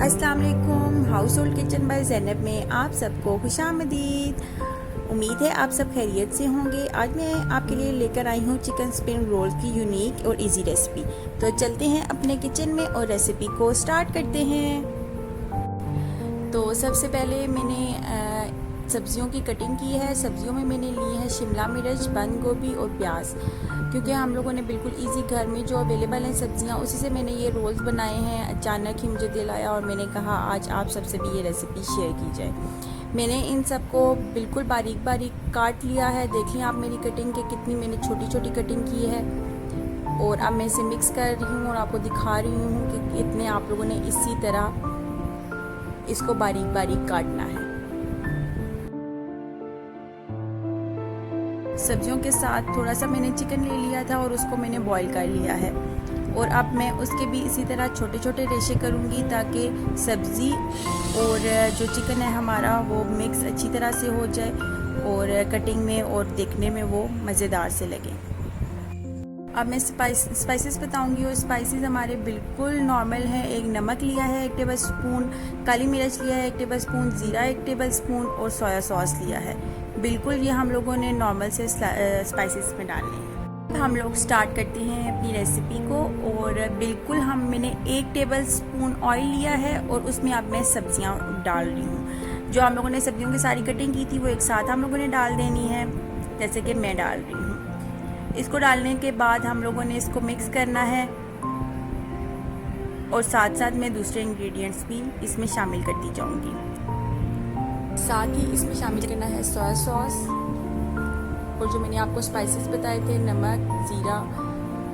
अस्सलाम वालेकुम। Household kitchen by Zainab में आप सबको खुशामदीद। उम्मीद है आप सब खैरियत से होंगे। आज मैं आपके लिए लेकर आई हूँ चिकन स्प्रिंग रोल की यूनिक और इजी रेसिपी। तो चलते हैं अपने किचन में और रेसिपी को स्टार्ट करते हैं। तो सबसे पहले मैंने सब्जियों की कटिंग की है। सब्जियों में मैंने ली है शिमला मिर्च, बंद गोभी और प्याज, क्योंकि हम लोगों ने बिल्कुल इजी घर में जो अवेलेबल हैं सब्जियां, उसी से मैंने ये रोल्स बनाए हैं। अचानक ही मुझे दिल आया और मैंने कहा आज आप सबसे भी ये रेसिपी शेयर की जाए। मैंने इन सबको बिल्कुल बारीक बारीक काट लिया है। देखिए आप मेरी कटिंग के कितनी मैंने छोटी छोटी कटिंग की है। और अब मैं इसे मिक्स कर रही हूँ और आपको दिखा रही हूँ कि इतने आप लोगों ने इसी तरह इसको बारीक बारीक काटना है। सब्जियों के साथ थोड़ा सा मैंने चिकन ले लिया था और उसको मैंने बॉईल कर लिया है। और अब मैं उसके भी इसी तरह छोटे छोटे रेशे करूँगी ताकि सब्ज़ी और जो चिकन है हमारा वो मिक्स अच्छी तरह से हो जाए और कटिंग में और देखने में वो मज़ेदार से लगे। अब मैं स्पाइसेस बताऊंगी और स्पाइसेस हमारे बिल्कुल नॉर्मल हैं। एक नमक लिया है 1 टेबल स्पून, काली मिर्च लिया है 1 टेबल स्पून, ज़ीरा 1 टेबल स्पून और सोया सॉस लिया है। बिल्कुल ये हम लोगों ने नॉर्मल से स्पाइसेस में डालने हैं। हम लोग स्टार्ट करते हैं अपनी रेसिपी को। और बिल्कुल मैंने 1 टेबल स्पून ऑयल लिया है और उसमें अब मैं सब्जियां डाल रही हूँ। जो हम लोगों ने सब्जियों की सारी कटिंग की थी वो एक साथ हम लोगों ने डाल देनी है, जैसे कि मैं डाल रही हूँ। इसको डालने के बाद हम लोगों ने इसको मिक्स करना है और साथ साथ मैं दूसरे इंग्रेडिएंट्स भी इसमें शामिल करती जाऊंगी। साथ ही इसमें शामिल करना है सोया सॉस और जो मैंने आपको स्पाइसेस बताए थे नमक, ज़ीरा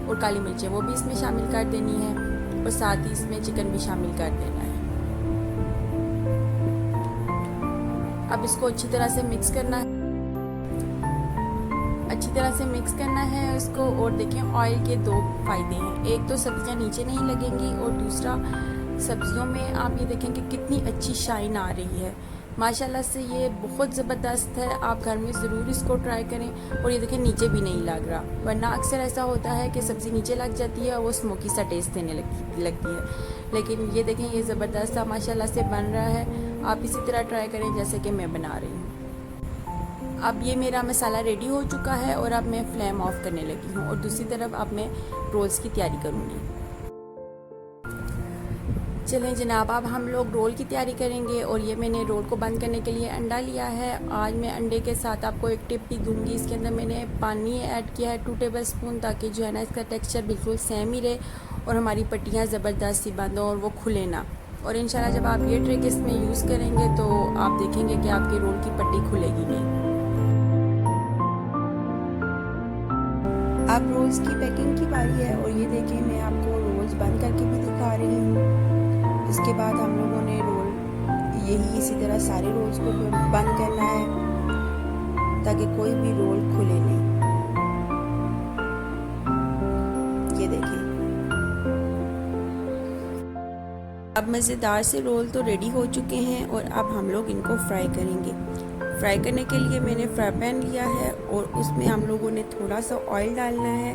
और काली मिर्चें, वो भी इसमें शामिल कर देनी है। और साथ ही इसमें चिकन भी शामिल कर देना है। अब इसको अच्छी तरह से मिक्स करना है, अच्छी तरह से मिक्स करना है उसको। और देखें ऑयल के 2 फ़ायदे हैं। एक तो सब्जियां नीचे नहीं लगेंगी और दूसरा सब्जियों में आप ये देखें कि कितनी अच्छी शाइन आ रही है। माशाल्लाह से ये बहुत ज़बरदस्त है। आप घर में ज़रूर इसको ट्राई करें। और ये देखें नीचे भी नहीं लग रहा, वरना अक्सर ऐसा होता है कि सब्ज़ी नीचे लग जाती है और वो स्मोकी सा टेस्ट देने लगती है। लेकिन ये देखें ये ज़बरदस्त सा माशाल्लाह से बन रहा है। आप इसी तरह ट्राई करें जैसे कि मैं बना रही हूँ। अब ये मेरा मसाला रेडी हो चुका है और अब मैं फ्लेम ऑफ करने लगी हूँ और दूसरी तरफ अब मैं रोल्स की तैयारी करूँगी। चलें जनाब, अब हम लोग रोल की तैयारी करेंगे। और ये मैंने रोल को बंद करने के लिए अंडा लिया है। आज मैं अंडे के साथ आपको एक टिप भी दूंगी। इसके अंदर मैंने पानी ऐड किया है 2 टेबल स्पून, ताकि जो है ना इसका टेक्सचर बिल्कुल सेम ही रहे और हमारी पट्टियाँ ज़बरदस्त सी बंद हों और वो खुले ना। और इंशाल्लाह जब आप ये ट्रिक इसमें यूज़ करेंगे तो आप देखेंगे कि आपके रोल की पट्टी खुलेगी नहीं। अब रोल्स की पैकिंग की बारी है और ये देखें मैं आपको रोल्स बंद करके भी दिखा रही हूँ। इसके बाद हम लोगों ने रोल यही इसी तरह सारे रोल्स को बंद करना है ताकि कोई भी रोल खुले नहीं। ये देखिए अब मज़ेदार से रोल तो रेडी हो चुके हैं और अब हम लोग इनको फ्राई करेंगे। फ्राई करने के लिए मैंने फ्राई पैन लिया है और उसमें हम लोगों ने थोड़ा सा ऑयल डालना है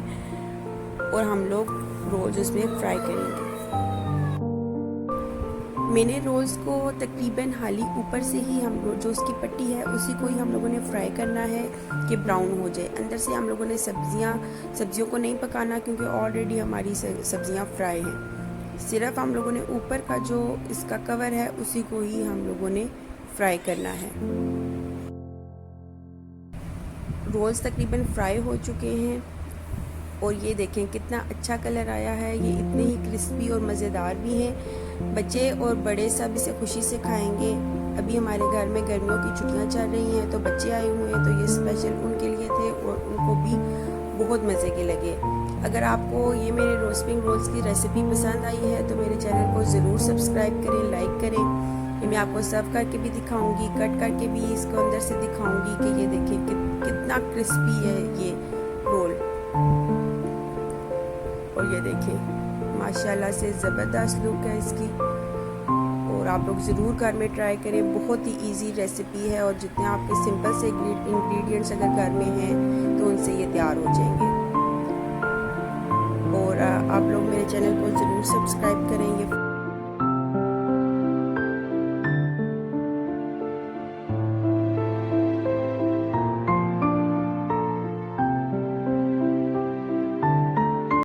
और हम लोग रोल्स उसमें फ्राई करेंगे। मैंने रोल्स को तकरीबन हाली ऊपर से ही हम जो उसकी पट्टी है उसी को ही हम लोगों ने फ्राई करना है कि ब्राउन हो जाए। अंदर से हम लोगों ने सब्जियों को नहीं पकाना, क्योंकि ऑलरेडी हमारी सब्जियां फ्राई हैं। सिर्फ हम लोगों ने ऊपर का जो इसका कवर है उसी को ही हम लोगों ने फ्राई करना है। रोल्स तकरीबन फ्राई हो चुके हैं और ये देखें कितना अच्छा कलर आया है। ये इतने ही क्रिस्पी और मज़ेदार भी हैं। बच्चे और बड़े सब इसे खुशी से खाएंगे। अभी हमारे घर में गर्मियों की छुट्टियां चल रही हैं तो बच्चे आए हुए हैं, तो ये स्पेशल उनके लिए थे और उनको भी बहुत मज़े के लगे। अगर आपको ये मेरे स्प्रिंग रोल्स की रेसिपी पसंद आई है तो मेरे चैनल को ज़रूर सब्सक्राइब करें, लाइक करें। ये मैं आपको सर्व करके भी दिखाऊंगी, कट करके भी इसको अंदर से दिखाऊंगी कि ये देखें कितना क्रिस्पी है ये रोल। और ये देखें माशाल्लाह से ज़बरदस्त लुक है इसकी। और आप लोग ज़रूर घर में ट्राई करें। बहुत ही इजी रेसिपी है और जितने आपके सिंपल से इंग्रेडिएंट्स अगर घर में हैं तो उनसे ये तैयार हो जाएंगे। और आप लोग मेरे चैनल को ज़रूर सब्सक्राइब करेंगे।